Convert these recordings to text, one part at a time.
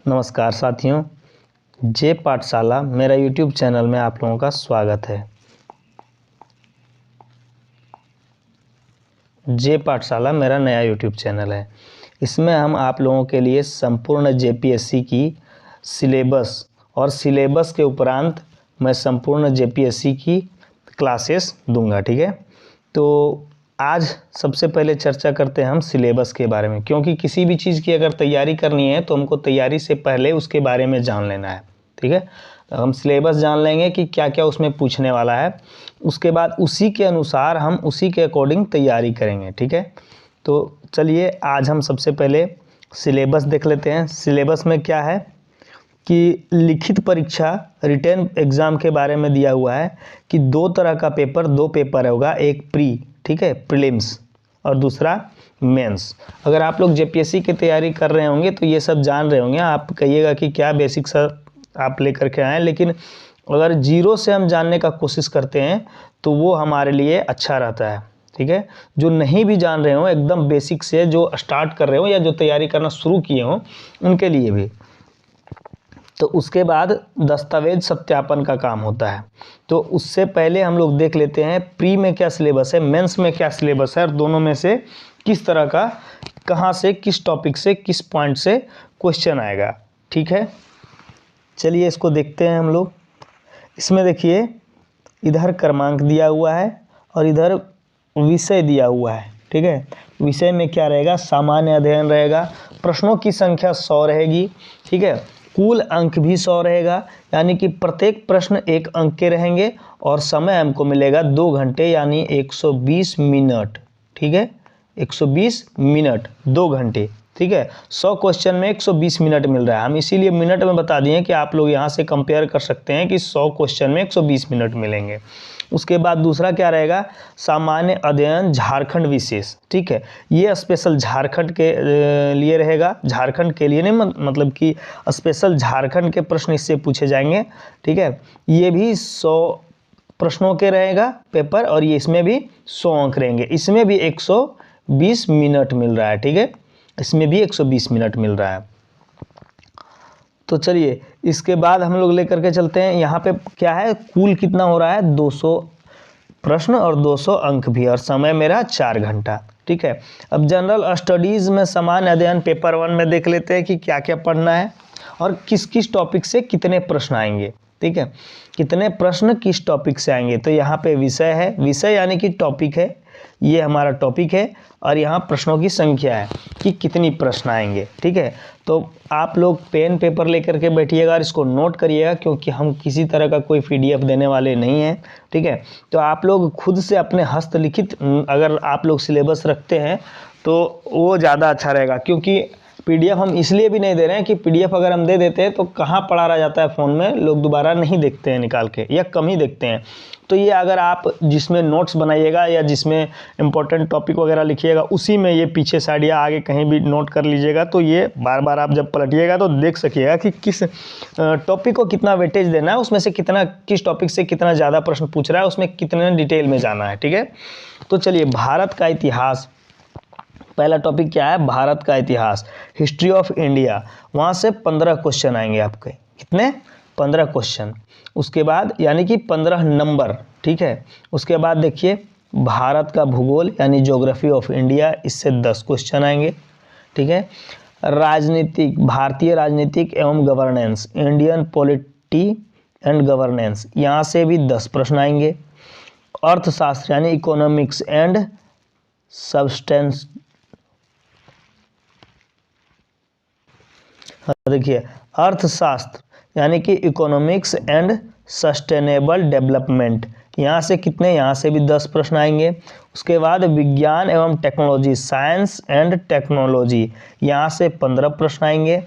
नमस्कार साथियों, जे पाठशाला मेरा यूट्यूब चैनल में आप लोगों का स्वागत है। जे पाठशाला मेरा नया यूट्यूब चैनल है। इसमें हम आप लोगों के लिए संपूर्ण जेपीएससी की सिलेबस और सिलेबस के उपरांत मैं संपूर्ण जेपीएससी की क्लासेस दूंगा। ठीक है, तो आज सबसे पहले चर्चा करते हैं हम सिलेबस के बारे में, क्योंकि किसी भी चीज़ की अगर तैयारी करनी है तो हमको तैयारी से पहले उसके बारे में जान लेना है। ठीक है, तो हम सिलेबस जान लेंगे कि क्या क्या उसमें पूछने वाला है, उसके बाद उसी के अनुसार हम उसी के अकॉर्डिंग तैयारी करेंगे। ठीक है, तो चलिए आज हम सबसे पहले सिलेबस देख लेते हैं। सिलेबस में क्या है कि लिखित परीक्षा रिटन एग्ज़ाम के बारे में दिया हुआ है कि दो तरह का पेपर, दो पेपर होगा, एक प्री, ठीक है, प्रीलिम्स, और दूसरा मेंस। अगर आप लोग जेपीएससी की तैयारी कर रहे होंगे तो ये सब जान रहे होंगे। आप कहिएगा कि क्या बेसिक सर आप लेकर के आए, लेकिन अगर जीरो से हम जानने का कोशिश करते हैं तो वो हमारे लिए अच्छा रहता है। ठीक है, जो नहीं भी जान रहे हो, एकदम बेसिक से जो स्टार्ट कर रहे हो या जो तैयारी करना शुरू किए हो, उनके लिए भी। तो उसके बाद दस्तावेज सत्यापन का काम होता है। तो उससे पहले हम लोग देख लेते हैं प्री में क्या सिलेबस है, मेंस में क्या सिलेबस है, और दोनों में से किस तरह का, कहाँ से, किस टॉपिक से, किस पॉइंट से क्वेश्चन आएगा। ठीक है, चलिए इसको देखते हैं हम लोग। इसमें देखिए, इधर क्रमांक दिया हुआ है और इधर विषय दिया हुआ है। ठीक है, विषय में क्या रहेगा, सामान्य अध्ययन रहेगा, प्रश्नों की संख्या 100 रहेगी। ठीक है, कुल अंक भी 100 रहेगा, यानी कि प्रत्येक प्रश्न 1 अंक के रहेंगे, और समय हमको मिलेगा 2 घंटे यानी 120 मिनट। ठीक है, 120 मिनट 2 घंटे। ठीक है, 100 क्वेश्चन में 120 मिनट मिल रहा है। हम इसीलिए मिनट में बता दिए कि आप लोग यहाँ से कंपेयर कर सकते हैं कि 100 क्वेश्चन में 120 मिनट मिलेंगे। उसके बाद दूसरा क्या रहेगा, सामान्य अध्ययन झारखंड विशेष। ठीक है, ये स्पेशल झारखंड के लिए रहेगा, झारखंड के लिए नहीं, मतलब कि स्पेशल झारखंड के प्रश्न इससे पूछे जाएंगे। ठीक है, ये भी 100 प्रश्नों के रहेगा पेपर, और ये इसमें भी 100 अंक रहेंगे। इसमें भी 120 मिनट मिल रहा है। ठीक है, इसमें भी 120 मिनट मिल रहा है। तो चलिए इसके बाद हम लोग लेकर के चलते हैं, यहाँ पे क्या है, कुल कितना हो रहा है, 200 प्रश्न और 200 अंक भी, और समय मेरा 4 घंटा। ठीक है, अब जनरल स्टडीज़ में सामान्य अध्ययन पेपर 1 में देख लेते हैं कि क्या क्या पढ़ना है और किस किस टॉपिक से कितने प्रश्न आएंगे। ठीक है, कितने प्रश्न किस टॉपिक से आएंगे। तो यहाँ पे विषय है, विषय यानी कि टॉपिक है, ये हमारा टॉपिक है, और यहाँ प्रश्नों की संख्या है कि कितनी प्रश्न आएंगे। ठीक है, तो आप लोग पेन पेपर लेकर के बैठिएगा और इसको नोट करिएगा, क्योंकि हम किसी तरह का कोई पीडीएफ देने वाले नहीं हैं। ठीक है, तो आप लोग खुद से अपने हस्तलिखित अगर आप लोग सिलेबस रखते हैं तो वो ज़्यादा अच्छा रहेगा, क्योंकि पीडीएफ हम इसलिए भी नहीं दे रहे हैं कि पीडीएफ अगर हम दे देते हैं तो कहाँ पड़ा रह जाता है फ़ोन में, लोग दोबारा नहीं देखते हैं निकाल के, या कम ही देखते हैं। तो ये अगर आप जिसमें नोट्स बनाइएगा या जिसमें इंपॉर्टेंट टॉपिक वगैरह लिखिएगा, उसी में ये पीछे साइड या आगे कहीं भी नोट कर लीजिएगा, तो ये बार बार आप जब पलटिएगा तो देख सकिएगा कि किस टॉपिक को कितना वेटेज देना है, उसमें से कितना, किस टॉपिक से कितना ज़्यादा प्रश्न पूछ रहा है, उसमें कितने डिटेल में जाना है। ठीक है, तो चलिए भारत का इतिहास, पहला टॉपिक क्या है, भारत का इतिहास, हिस्ट्री ऑफ इंडिया। वहाँ से 15 क्वेश्चन आएंगे आपके, कितने, 15 क्वेश्चन। उसके बाद यानी कि 15 नंबर। ठीक है, उसके बाद देखिए भारत का भूगोल यानी ज्योग्राफी ऑफ इंडिया, इससे 10 क्वेश्चन आएंगे। ठीक है, राजनीतिक, भारतीय राजनीतिक एवं governance, Indian polity and governance, यहाँ से भी 10 प्रश्न आएंगे। अर्थशास्त्र यानी इकोनॉमिक्स एंड सब्सटेंस, देखिए अर्थशास्त्र यानी कि इकोनॉमिक्स एंड सस्टेनेबल डेवलपमेंट, यहाँ से कितने, यहाँ से भी 10 प्रश्न आएंगे। उसके बाद विज्ञान एवं टेक्नोलॉजी, साइंस एंड टेक्नोलॉजी, यहाँ से 15 प्रश्न आएंगे।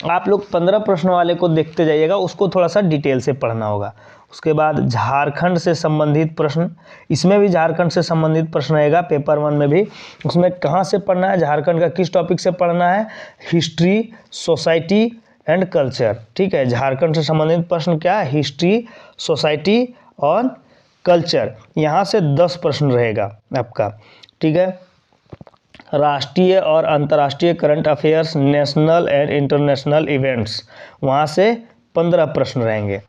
आप लोग 15 प्रश्न वाले को देखते जाइएगा, उसको थोड़ा सा डिटेल से पढ़ना होगा। उसके बाद झारखंड से संबंधित प्रश्न, इसमें भी झारखंड से संबंधित प्रश्न रहेगा पेपर 1 में भी। उसमें कहाँ से पढ़ना है, झारखंड का किस टॉपिक से पढ़ना है, हिस्ट्री, सोसाइटी एंड कल्चर। ठीक है, झारखंड से संबंधित प्रश्न क्या है, हिस्ट्री, सोसाइटी और कल्चर, यहाँ से 10 प्रश्न रहेगा आपका। ठीक है, राष्ट्रीय और अंतर्राष्ट्रीय current affairs, national and international events, वहाँ से 15 प्रश्न रहेंगे।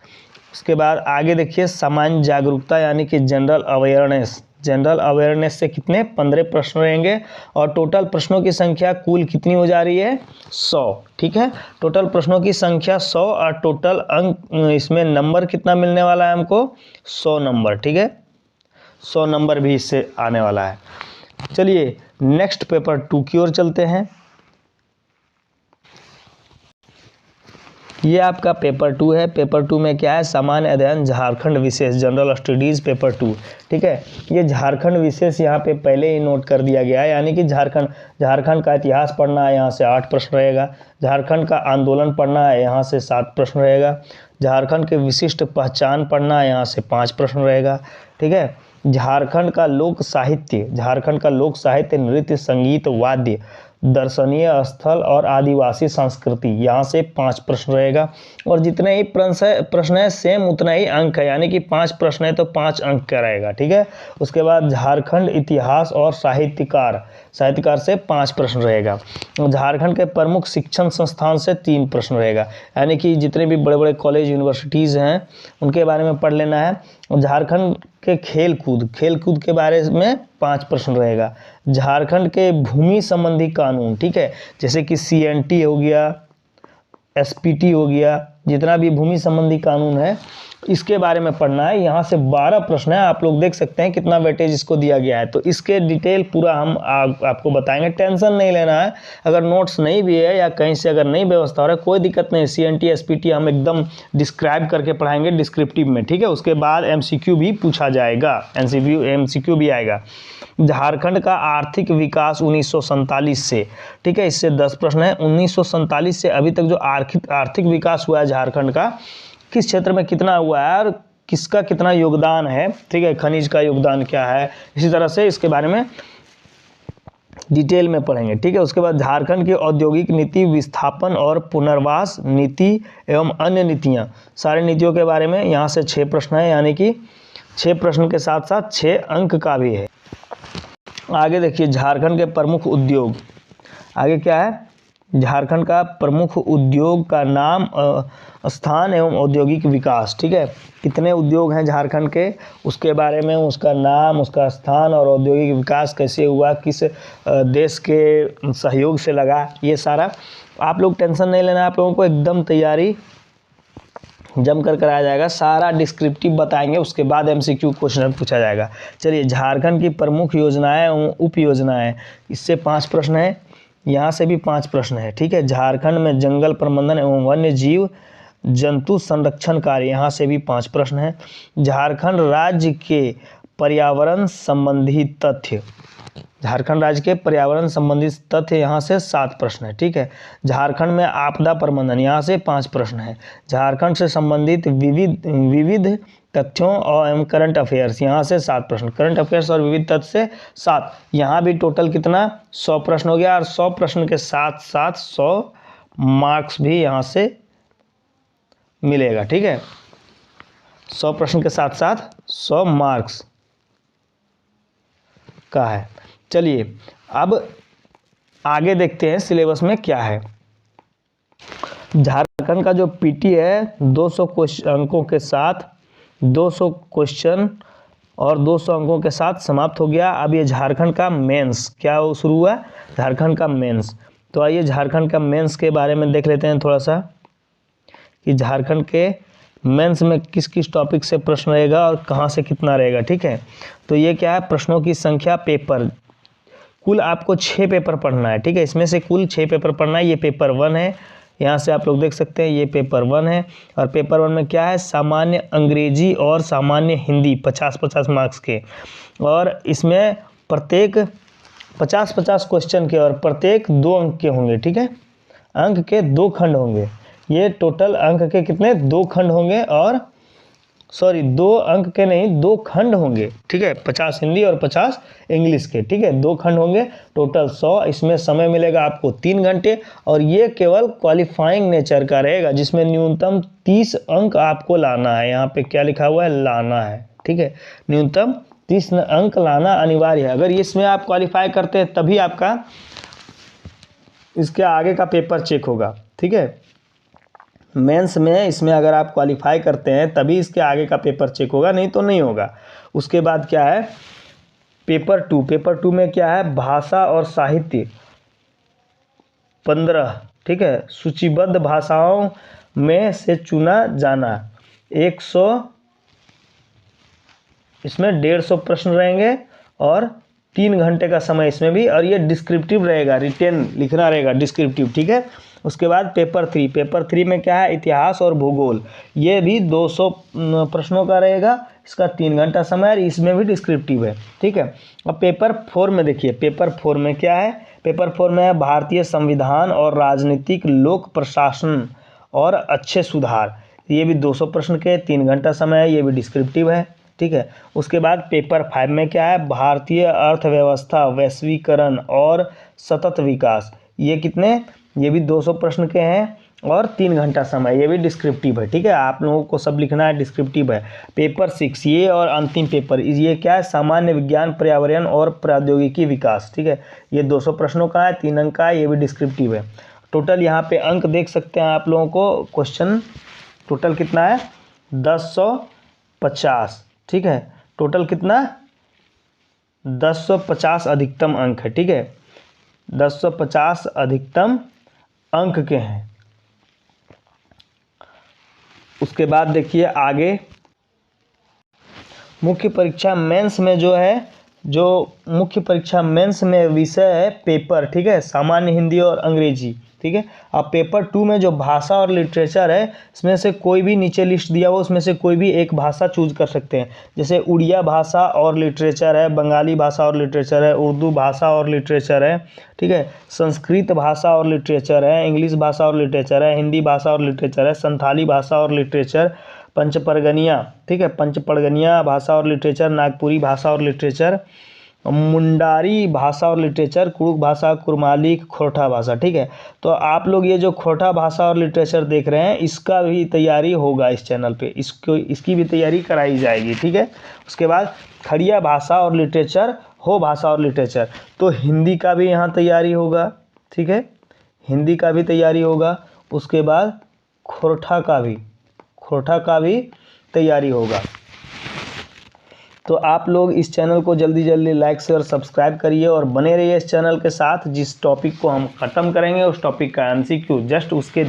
उसके बाद आगे देखिए सामान्य जागरूकता यानी कि जनरल अवेयरनेस, जनरल अवेयरनेस से कितने 15 प्रश्न रहेंगे और टोटल प्रश्नों की संख्या कुल कितनी हो जा रही है 100। ठीक है, टोटल प्रश्नों की संख्या 100 और टोटल अंक इसमें नंबर कितना मिलने वाला है हमको 100 नंबर। ठीक है, 100 नंबर भी इससे आने वाला है। चलिए नेक्स्ट पेपर 2 की ओर चलते हैं। ये आपका पेपर 2 है। पेपर 2 में क्या है, सामान्य अध्ययन झारखंड विशेष, जनरल स्टडीज़ पेपर 2। ठीक है, ये झारखंड विशेष यहाँ पे पहले ही नोट कर दिया गया है, यानी कि झारखंड का इतिहास पढ़ना है, यहाँ से 8 प्रश्न रहेगा। झारखंड का आंदोलन पढ़ना है, यहाँ से 7 प्रश्न रहेगा। झारखंड के विशिष्ट पहचान पढ़ना है, यहाँ से 5 प्रश्न रहेगा। ठीक है, झारखंड का लोक साहित्य, झारखंड का लोक साहित्य, नृत्य, संगीत, वाद्य, दर्शनीय स्थल और आदिवासी संस्कृति, यहाँ से 5 प्रश्न रहेगा। और जितने ही प्रश्न है सेम उतना ही अंक है, यानी कि 5 प्रश्न है तो 5 अंक का रहेगा। ठीक है, उसके बाद झारखंड इतिहास और साहित्यकार से 5 प्रश्न रहेगा। झारखंड के प्रमुख शिक्षण संस्थान से 3 प्रश्न रहेगा, यानी कि जितने भी बड़े बड़े कॉलेज यूनिवर्सिटीज़ हैं उनके बारे में पढ़ लेना है। झारखंड के खेलकूद के बारे में 5 प्रश्न रहेगा। झारखंड के भूमि संबंधी कानून, ठीक है, जैसे कि CNT हो गया, SPT हो गया, जितना भी भूमि संबंधी कानून है इसके बारे में पढ़ना है। यहाँ से 12 प्रश्न है, आप लोग देख सकते हैं कितना वेटेज इसको दिया गया है। तो इसके डिटेल पूरा हम आपको बताएंगे, टेंशन नहीं लेना है। अगर नोट्स नहीं भी है या कहीं से अगर नहीं व्यवस्था हो रहा है कोई दिक्कत नहीं, CNT SPT हम एकदम डिस्क्राइब करके पढ़ाएंगे डिस्क्रिप्टिव में। ठीक है, उसके बाद MCQ भी पूछा जाएगा, MCQ भी आएगा। झारखंड का आर्थिक विकास 1947 से, ठीक है, इससे 10 प्रश्न है। 1947 से अभी तक जो आर्थिक विकास हुआ है झारखंड का, किस क्षेत्र में कितना हुआ है और किसका कितना योगदान है, ठीक है, खनिज का योगदान क्या है, इसी तरह से इसके बारे में डिटेल में पढ़ेंगे। ठीक है, उसके बाद झारखंड की औद्योगिक नीति, विस्थापन और पुनर्वास नीति एवं अन्य नीतियां, सारी नीतियों के बारे में यहाँ से 6 प्रश्न है, यानी कि 6 प्रश्न के साथ साथ 6 अंक का भी है। आगे देखिए झारखंड के प्रमुख उद्योग, आगे क्या है, झारखंड का प्रमुख उद्योग का नाम, स्थान एवं औद्योगिक विकास। ठीक है, कितने उद्योग हैं झारखंड के, उसके बारे में, उसका नाम, उसका स्थान और औद्योगिक विकास कैसे हुआ, किस देश के सहयोग से लगा, ये सारा आप लोग टेंशन नहीं लेना, आप लोगों को एकदम तैयारी जम कर कराया जाएगा, सारा डिस्क्रिप्टिव बताएंगे, उसके बाद MCQ क्वेश्चन पूछा जाएगा। चलिए झारखंड की प्रमुख योजनाएं एवं उप योजनाएं, इससे 5 प्रश्न है, यहाँ से भी 5 प्रश्न है। ठीक है, झारखंड में जंगल प्रबंधन एवं वन्य जीव जंतु संरक्षण कार्य, यहाँ से भी 5 प्रश्न है। झारखंड राज्य के पर्यावरण संबंधी तथ्य, झारखंड राज्य के पर्यावरण संबंधित तथ्य, यहाँ से 7 प्रश्न है। ठीक है, झारखंड में आपदा प्रबंधन, यहाँ से 5 प्रश्न है। झारखंड से संबंधित विविध तथ्यों और एवं करंट अफेयर्स, यहाँ से 7 प्रश्न, करंट अफेयर्स और विविध तथ्य से 7, यहाँ भी टोटल कितना 100 प्रश्न हो गया। और 100 प्रश्न के साथ साथ 100 मार्क्स भी यहाँ से मिलेगा। ठीक है, 100 प्रश्न के साथ साथ 100 मार्क्स का है। चलिए अब आगे देखते हैं सिलेबस में क्या है। झारखंड का जो PT है 200 अंकों के साथ 200 क्वेश्चन और 200 अंकों के साथ समाप्त हो गया। अब ये झारखंड का मेंस क्या शुरू हुआ, झारखंड का मेंस। तो आइए झारखंड का मेंस के बारे में देख लेते हैं थोड़ा सा, कि झारखंड के मेंस में किस किस टॉपिक से प्रश्न रहेगा और कहाँ से कितना रहेगा। ठीक है, तो ये क्या है, प्रश्नों की संख्या, पेपर, कुल आपको 6 पेपर पढ़ना है। ठीक है, इसमें से कुल 6 पेपर पढ़ना है। ये पेपर 1 है, यहाँ से आप लोग देख सकते हैं ये पेपर 1 है। और पेपर 1 में क्या है, सामान्य अंग्रेजी और सामान्य हिंदी 50-50 मार्क्स के, और इसमें प्रत्येक 50-50 क्वेश्चन के और प्रत्येक 2 अंक के होंगे। ठीक है, अंक के 2 खंड होंगे, ये टोटल अंक के कितने 2 खंड होंगे, और 2 अंक के नहीं 2 खंड होंगे। ठीक है, 50 हिंदी और 50 इंग्लिश के। ठीक है, 2 खंड होंगे, टोटल 100। इसमें समय मिलेगा आपको 3 घंटे, और ये केवल क्वालिफाइंग नेचर का रहेगा, जिसमें न्यूनतम 30 अंक आपको लाना है। यहाँ पे क्या लिखा हुआ है, लाना है। ठीक है, न्यूनतम 30 अंक लाना अनिवार्य है। अगर इसमें आप क्वालिफाई करते हैं तभी आपका इसके आगे का पेपर चेक होगा, ठीक है। मेंस में इसमें अगर आप क्वालिफाई करते हैं तभी इसके आगे का पेपर चेक होगा, नहीं तो नहीं होगा। उसके बाद क्या है पेपर 2। पेपर 2 में क्या है भाषा और साहित्य 15, ठीक है। सूचीबद्ध भाषाओं में से चुना जाना 100, इसमें 150 प्रश्न रहेंगे और 3 घंटे का समय इसमें भी, और ये डिस्क्रिप्टिव रहेगा, रिटेन लिखना रहेगा डिस्क्रिप्टिव, ठीक है। उसके बाद पेपर 3। पेपर 3 में क्या है इतिहास और भूगोल, ये भी 200 प्रश्नों का रहेगा, इसका 3 घंटा समय है, इसमें भी डिस्क्रिप्टिव है, ठीक है। अब पेपर 4 में देखिए, पेपर 4 में क्या है, पेपर 4 में है भारतीय संविधान और राजनीतिक लोक प्रशासन और अच्छे सुधार, ये भी 200 प्रश्न के, 3 घंटा समय है, ये भी डिस्क्रिप्टिव है, ठीक है। उसके बाद पेपर 5 में क्या है भारतीय अर्थव्यवस्था, वैश्वीकरण और सतत विकास, ये कितने, ये भी 200 प्रश्न के हैं और 3 घंटा समय, ये भी डिस्क्रिप्टिव है, ठीक है। आप लोगों को सब लिखना है, डिस्क्रिप्टिव है। पेपर 6 ये और अंतिम पेपर ये क्या है सामान्य विज्ञान, पर्यावरण और प्रौद्योगिकी विकास, ठीक है। ये 200 प्रश्नों का है, 3 अंक का है, ये भी डिस्क्रिप्टिव है। टोटल यहाँ पे अंक देख सकते हैं आप लोगों को, क्वेश्चन टोटल कितना है 1050, ठीक है। टोटल कितना 1050 अधिकतम अंक है, ठीक है। 1050 अधिकतम अंक के हैं। उसके बाद देखिए आगे मुख्य परीक्षा मेंस में जो है, जो मुख्य परीक्षा मेंस में विषय है पेपर, ठीक है, सामान्य हिंदी और अंग्रेजी, ठीक है। अब पेपर 2 में जो भाषा और लिटरेचर है, इसमें से कोई भी नीचे लिस्ट दिया हुआ उसमें से कोई भी एक भाषा चूज कर सकते हैं। जैसे उड़िया भाषा और लिटरेचर है, बंगाली भाषा और लिटरेचर है, उर्दू भाषा और लिटरेचर है, ठीक है, संस्कृत भाषा और लिटरेचर है, इंग्लिश भाषा और लिटरेचर है, हिंदी भाषा और लिटरेचर है, संथाली भाषा और लिटरेचर, पंचपरगनिया, ठीक है, पंचपरगनिया भाषा और लिटरेचर, नागपुरी भाषा और लिटरेचर, मुंडारी भाषा और लिटरेचर, कुड़ुक भाषा, कुरमाली, खोरठा भाषा, ठीक है। तो आप लोग ये जो खोरठा भाषा और लिटरेचर देख रहे हैं इसका भी तैयारी होगा इस चैनल पे, इसकी भी तैयारी कराई जाएगी, ठीक है। उसके बाद खड़िया भाषा और लिटरेचर, हो भाषा और लिटरेचर, तो हिंदी का भी यहाँ तैयारी होगा, ठीक है, हिंदी का भी तैयारी होगा। उसके बाद खोरठा का भी तैयारी होगा। तो आप लोग इस चैनल को जल्दी जल्दी लाइक से और सब्सक्राइब करिए और बने रहिए इस चैनल के साथ। जिस टॉपिक को हम ख़त्म करेंगे उस टॉपिक का MCQ जस्ट उसके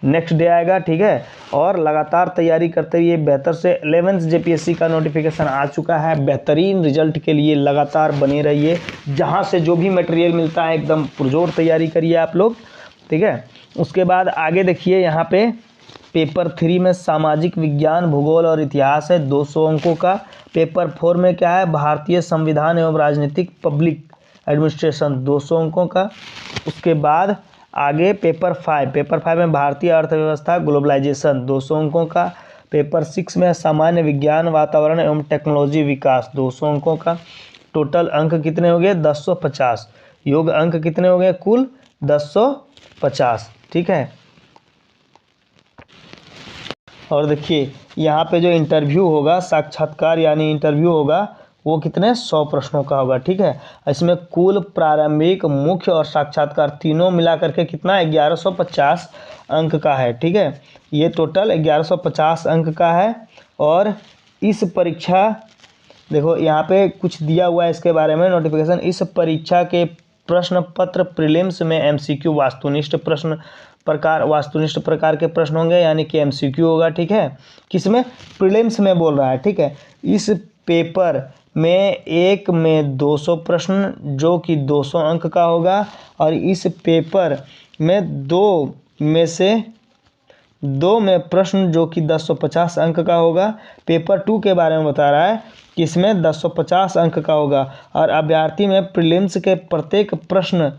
नेक्स्ट डे आएगा, ठीक है। और लगातार तैयारी करते रहिए बेहतर से। 11th JPSC का नोटिफिकेशन आ चुका है, बेहतरीन रिजल्ट के लिए लगातार बने रहिए। जहाँ से जो भी मटेरियल मिलता है एकदम पुरजोर तैयारी करिए आप लोग, ठीक है। उसके बाद आगे देखिए यहाँ पे पेपर 3 में सामाजिक विज्ञान, भूगोल और इतिहास है 200 अंकों का। पेपर 4 में क्या है भारतीय संविधान एवं राजनीतिक पब्लिक एडमिनिस्ट्रेशन 200 अंकों का। उसके बाद आगे पेपर 5 में भारतीय अर्थव्यवस्था, ग्लोबलाइजेशन 200 अंकों का। पेपर 6 में सामान्य विज्ञान, वातावरण एवं टेक्नोलॉजी विकास 200 अंकों का। टोटल अंक कितने हो गए 1050, योग अंक कितने हो गए कुल 1050, ठीक है। और देखिए यहाँ पे जो इंटरव्यू होगा, साक्षात्कार यानी इंटरव्यू होगा, वो कितने 100 प्रश्नों का होगा, ठीक है। इसमें कुल प्रारंभिक, मुख्य और साक्षात्कार तीनों मिला करके कितना 1150 अंक का है, ठीक है। ये टोटल 1150 अंक का है। और इस परीक्षा देखो यहाँ पे कुछ दिया हुआ है इसके बारे में नोटिफिकेशन। इस परीक्षा के प्रश्न पत्र प्रीलिम्स में MCQ वास्तुनिष्ठ प्रकार के प्रश्न होंगे, यानी कि MCQ होगा, ठीक है। किसमें प्रीलिम्स में बोल रहा है, ठीक है। इस पेपर में एक में 200 प्रश्न जो कि 200 अंक का होगा, और इस पेपर में दो में प्रश्न जो कि 1050 अंक का होगा। पेपर 2 के बारे में बता रहा है कि इसमें 1050 अंक का होगा, और अभ्यर्थी में प्रीलिम्स के प्रत्येक प्रश्न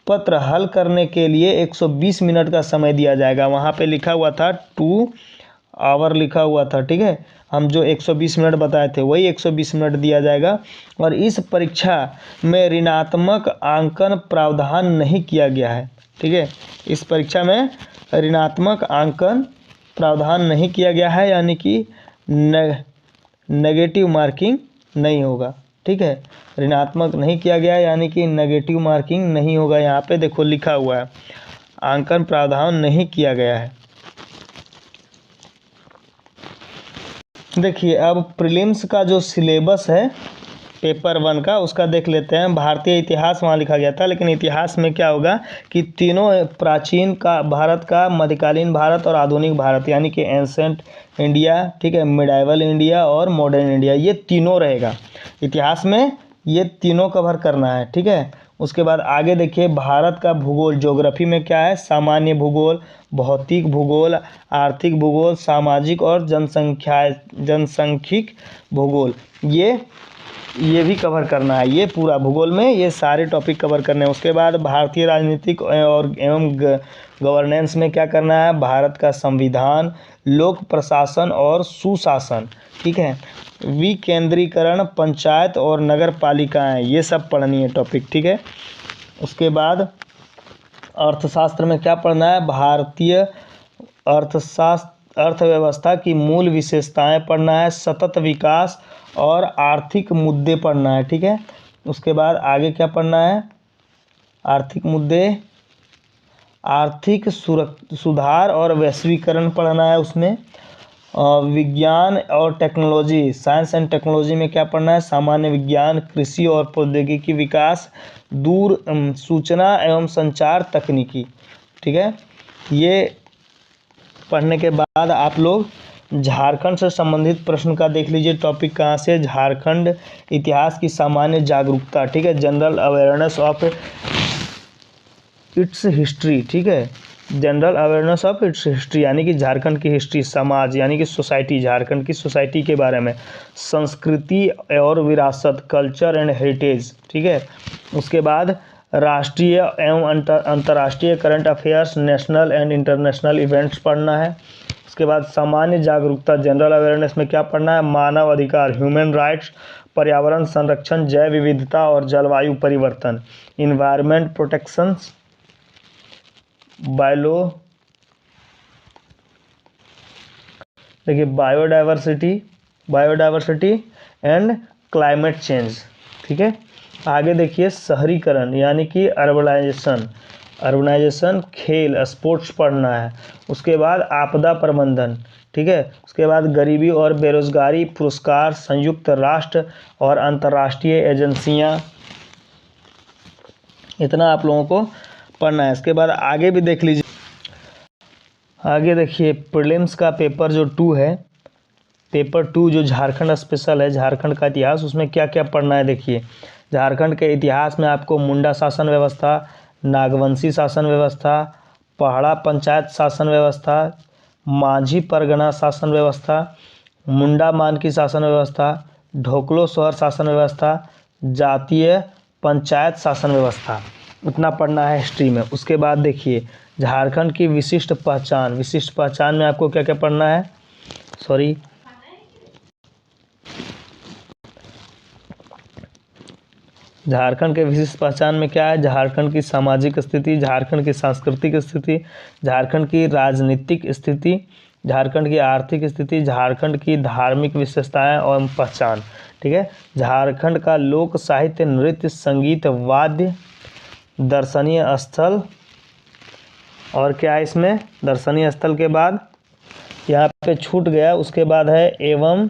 पत्र हल करने के लिए 120 मिनट का समय दिया जाएगा। वहाँ पे लिखा हुआ था 2 आवर लिखा हुआ था, ठीक है। हम जो 120 मिनट बताए थे वही 120 मिनट दिया जाएगा। और इस परीक्षा में ऋणात्मक अंकन प्रावधान नहीं किया गया है, ठीक है। इस परीक्षा में ऋणात्मक अंकन प्रावधान नहीं किया गया है, यानी कि नेगेटिव मार्किंग नहीं होगा। ठीक है, ऋणात्मक नहीं किया गया यानी कि नेगेटिव मार्किंग नहीं होगा। यहाँ पे देखो लिखा हुआ है आंकन प्रावधान नहीं किया गया है। देखिए अब प्रीलिम्स का जो सिलेबस है पेपर 1 का उसका देख लेते हैं। भारतीय इतिहास वहाँ लिखा गया था, लेकिन इतिहास में क्या होगा कि तीनों प्राचीन का भारत का, मध्यकालीन भारत और आधुनिक भारत यानी कि एंसेंट इंडिया, ठीक है, मिडाइवल इंडिया और मॉडर्न इंडिया, ये तीनों रहेगा इतिहास में, ये तीनों कवर करना है। ठीक है, उसके बाद आगे देखिए भारत का भूगोल, ज्योग्राफी में क्या है, सामान्य भूगोल, भौतिक भूगोल, आर्थिक भूगोल, सामाजिक और जनसांख्यिक भूगोल, ये भी कवर करना है। ये पूरा भूगोल में ये सारे टॉपिक कवर करने हैं। उसके बाद भारतीय राजनीतिक और एवं गवर्नेंस में क्या करना है, भारत का संविधान, लोक प्रशासन और सुशासन, ठीक है, विकेंद्रीकरण, पंचायत और नगर पालिकाएँ, ये सब पढ़नी है टॉपिक। ठीक है, उसके बाद अर्थशास्त्र में क्या पढ़ना है, भारतीय अर्थव्यवस्था की मूल विशेषताएं पढ़ना है, सतत विकास और आर्थिक मुद्दे पढ़ना है। ठीक है, उसके बाद आगे क्या पढ़ना है, आर्थिक मुद्दे, आर्थिक सुधार और वैश्वीकरण पढ़ना है। उसमें विज्ञान और टेक्नोलॉजी, साइंस एंड टेक्नोलॉजी में क्या पढ़ना है, सामान्य विज्ञान, कृषि और प्रौद्योगिकी विकास, दूर सूचना एवं संचार तकनीकी। ठीक है, ये पढ़ने के बाद आप लोग झारखंड से संबंधित प्रश्न का देख लीजिए टॉपिक कहाँ से, झारखंड इतिहास की सामान्य जागरूकता, ठीक है, general awareness of its history. ठीक है, general awareness of its history यानी कि झारखंड की हिस्ट्री, समाज यानी कि सोसाइटी, झारखंड की सोसाइटी के बारे में, संस्कृति और विरासत, कल्चर एंड हेरिटेज। ठीक है, उसके बाद राष्ट्रीय एवं अंतर्राष्ट्रीय current affairs, national and international events पढ़ना है। उसके बाद सामान्य जागरूकता, जनरल अवेयरनेस में क्या पढ़ना है, मानव अधिकार, ह्यूमन राइट्स, पर्यावरण संरक्षण, जैव विविधता और जलवायु परिवर्तन, इन्वायरमेंट प्रोटेक्शन, देखिए बायोडाइवर्सिटी एंड क्लाइमेट चेंज। ठीक है, आगे देखिए शहरीकरण यानी कि अर्बनाइजेशन, खेल स्पोर्ट्स पढ़ना है। उसके बाद आपदा प्रबंधन, ठीक है, उसके बाद गरीबी और बेरोजगारी, पुरस्कार, संयुक्त राष्ट्र और अंतर्राष्ट्रीय एजेंसियां, इतना आप लोगों को पढ़ना है। इसके बाद आगे भी देख लीजिए, आगे देखिए प्रीलिम्स का पेपर जो 2 है, पेपर 2 जो झारखंड स्पेशल है, झारखंड का इतिहास, उसमें क्या क्या पढ़ना है। देखिए झारखंड के इतिहास में आपको मुंडा शासन व्यवस्था, नागवंशी शासन व्यवस्था, पहाड़ा पंचायत शासन व्यवस्था, माझी परगना शासन व्यवस्था, मुंडा मानकी शासन व्यवस्था, ढोकलो शहर शासन व्यवस्था, जातीय पंचायत शासन व्यवस्था, उतना पढ़ना है हिस्ट्री में। उसके बाद देखिए झारखंड की विशिष्ट पहचान में आपको क्या क्या पढ़ना है, झारखंड के विशिष्ट पहचान में क्या है, झारखंड की सामाजिक स्थिति, झारखंड की सांस्कृतिक स्थिति, झारखंड की राजनीतिक स्थिति, झारखंड की आर्थिक स्थिति, झारखंड की धार्मिक विशेषताएं और पहचान। ठीक है, झारखंड का लोक साहित्य, नृत्य, संगीत, वाद्य, दर्शनीय स्थल, और क्या है इसमें, दर्शनीय स्थल के बाद यहाँ पे छूट गया, उसके बाद है एवं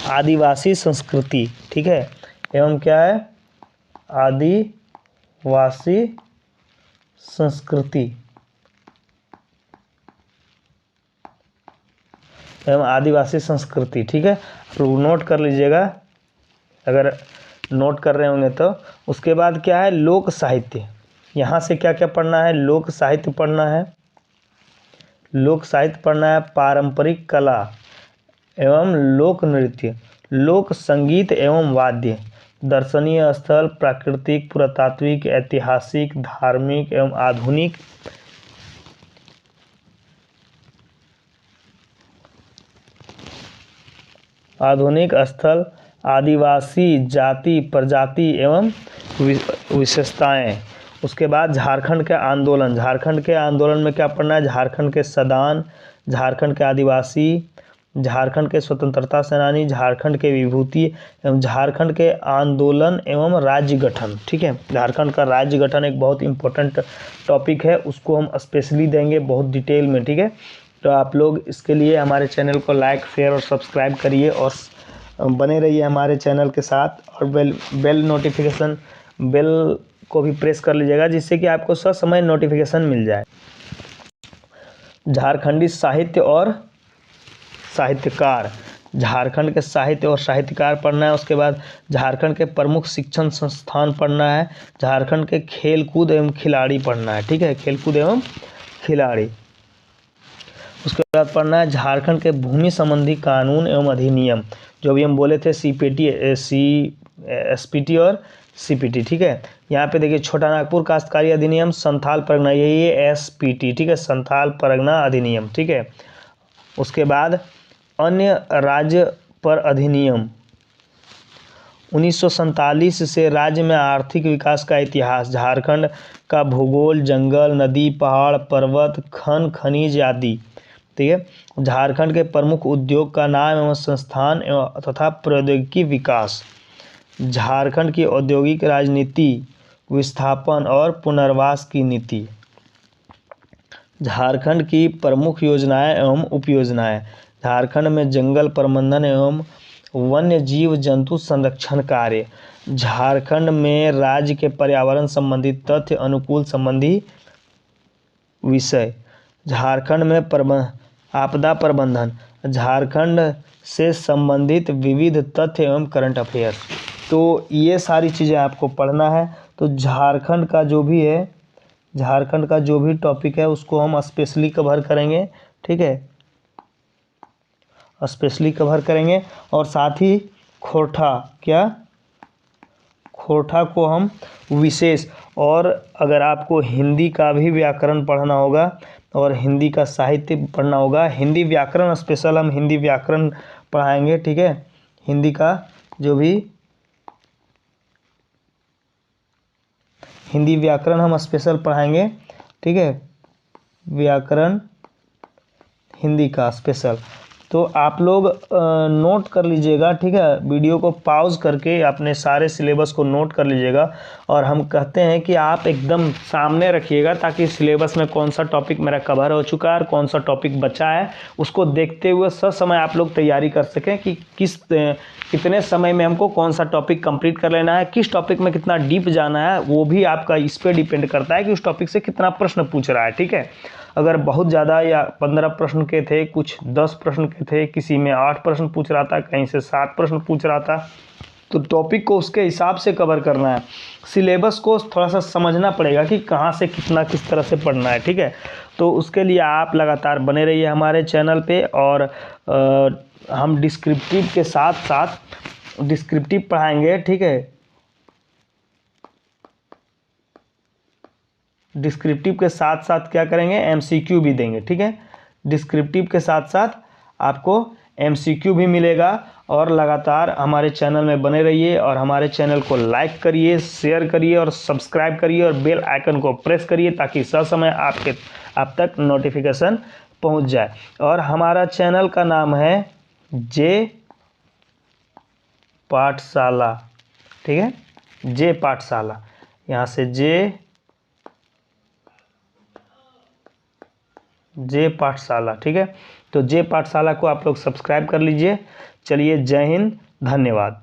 आदिवासी संस्कृति। ठीक है, एवं क्या है, आदिवासी संस्कृति एवं आदिवासी संस्कृति। ठीक है, आप लोग नोट कर लीजिएगा अगर नोट कर रहे होंगे तो। उसके बाद क्या है, लोक साहित्य, यहाँ से क्या क्या पढ़ना है, लोक साहित्य पढ़ना है, पारंपरिक कला एवं लोक नृत्य, लोक संगीत एवं वाद्य, दर्शनीय स्थल, प्राकृतिक, पुरातात्विक, ऐतिहासिक, धार्मिक एवं आधुनिक स्थल, आदिवासी जाति प्रजाति एवं विशेषताएं। उसके बाद झारखंड के आंदोलन में क्या पढ़ना है, झारखंड के सदान, झारखंड के आदिवासी, झारखंड के स्वतंत्रता सेनानी, झारखंड के विभूति एवं झारखंड के आंदोलन एवं राज्य गठन। ठीक है, झारखंड का राज्य गठन एक बहुत इंपॉर्टेंट टॉपिक है, उसको हम स्पेशली देंगे बहुत डिटेल में। ठीक है, तो आप लोग इसके लिए हमारे चैनल को लाइक, शेयर और सब्सक्राइब करिए और बने रहिए हमारे चैनल के साथ, और बेल नोटिफिकेशन बेल को भी प्रेस कर लीजिएगा, जिससे कि आपको ससमय नोटिफिकेशन मिल जाए। झारखंडी साहित्य और साहित्यकार, झारखंड के साहित्य और साहित्यकार पढ़ना है। उसके बाद झारखंड के प्रमुख शिक्षण संस्थान पढ़ना है। झारखंड के खेलकूद एवं खिलाड़ी पढ़ना है। ठीक है, खेलकूद एवं खिलाड़ी। उसके बाद पढ़ना है झारखंड के भूमि संबंधी कानून एवं अधिनियम, जो भी हम बोले थे एसपीटी और सीपीटी। ठीक है, यहाँ पे देखिए छोटा नागपुर काश्तकारी अधिनियम, संथाल परगना, यही है एसपीटी। ठीक है, संथाल परगना अधिनियम। ठीक है, उसके बाद अन्य राज्य पर अधिनियम, 1947 से राज्य में आर्थिक विकास का इतिहास, झारखंड का भूगोल, जंगल, नदी, पहाड़, पर्वत, खनिज आदि। ठीक है, झारखंड के प्रमुख उद्योग का नाम एवं संस्थान एवं तथा प्रौद्योगिकी विकास, झारखंड की औद्योगिक राजनीति, विस्थापन और पुनर्वास की नीति, झारखंड की प्रमुख योजनाएं एवं उपयोजनाएं, झारखंड में जंगल प्रबंधन एवं वन्य जीव जंतु संरक्षण कार्य, झारखंड में राज्य के पर्यावरण संबंधी तथ्य अनुकूल संबंधी विषय, झारखंड में आपदा प्रबंधन, झारखंड से संबंधित विविध तथ्य एवं करंट अफेयर्स। तो ये सारी चीज़ें आपको पढ़ना है। तो झारखंड का जो भी टॉपिक है उसको हम स्पेशली कवर करेंगे। ठीक है, स्पेशली कवर करेंगे। और साथ ही खोरठा को हम विशेष, और अगर आपको हिंदी का भी व्याकरण पढ़ना होगा और हिंदी का साहित्य पढ़ना होगा, हिंदी व्याकरण स्पेशल हम हिंदी व्याकरण पढ़ाएंगे। ठीक है, हिंदी का जो भी हिंदी व्याकरण हम स्पेशल पढ़ाएंगे। ठीक है, व्याकरण हिंदी का स्पेशल। तो आप लोग नोट कर लीजिएगा। ठीक है, वीडियो को पॉज करके अपने सारे सिलेबस को नोट कर लीजिएगा। और हम कहते हैं कि आप एकदम सामने रखिएगा, ताकि सिलेबस में कौन सा टॉपिक मेरा कवर हो चुका है और कौन सा टॉपिक बचा है, उसको देखते हुए समय आप लोग तैयारी कर सकें कि कितने समय में हमको कौन सा टॉपिक कंप्लीट कर लेना है, किस टॉपिक में कितना डीप जाना है। वो भी आपका इस पर डिपेंड करता है कि उस टॉपिक से कितना प्रश्न पूछ रहा है। ठीक है, अगर बहुत ज़्यादा या 15 प्रश्न के थे, कुछ 10 प्रश्न के थे, किसी में 8 प्रश्न पूछ रहा था, कहीं से 7 प्रश्न पूछ रहा था, तो टॉपिक को उसके हिसाब से कवर करना है। सिलेबस को थोड़ा सा समझना पड़ेगा कि कहाँ से कितना किस तरह से पढ़ना है। ठीक है, तो उसके लिए आप लगातार बने रहिए हमारे चैनल पे। और हम डिस्क्रिप्टिव के साथ साथ डिस्क्रिप्टिव पढ़ाएंगे। ठीक है, डिस्क्रिप्टिव के साथ साथ क्या करेंगे, एमसीक्यू भी देंगे। ठीक है, डिस्क्रिप्टिव के साथ साथ आपको एमसीक्यू भी मिलेगा। और लगातार हमारे चैनल में बने रहिए और हमारे चैनल को लाइक करिए, शेयर करिए और सब्सक्राइब करिए और बेल आइकन को प्रेस करिए, ताकि ससमय आप तक नोटिफिकेशन पहुंच जाए। और हमारा चैनल का नाम है जे पाठशाला। ठीक है, जे पाठशाला, यहाँ से जे पाठशाला। ठीक है, तो जे पाठशाला को आप लोग सब्सक्राइब कर लीजिए। चलिए, जय हिंद, धन्यवाद।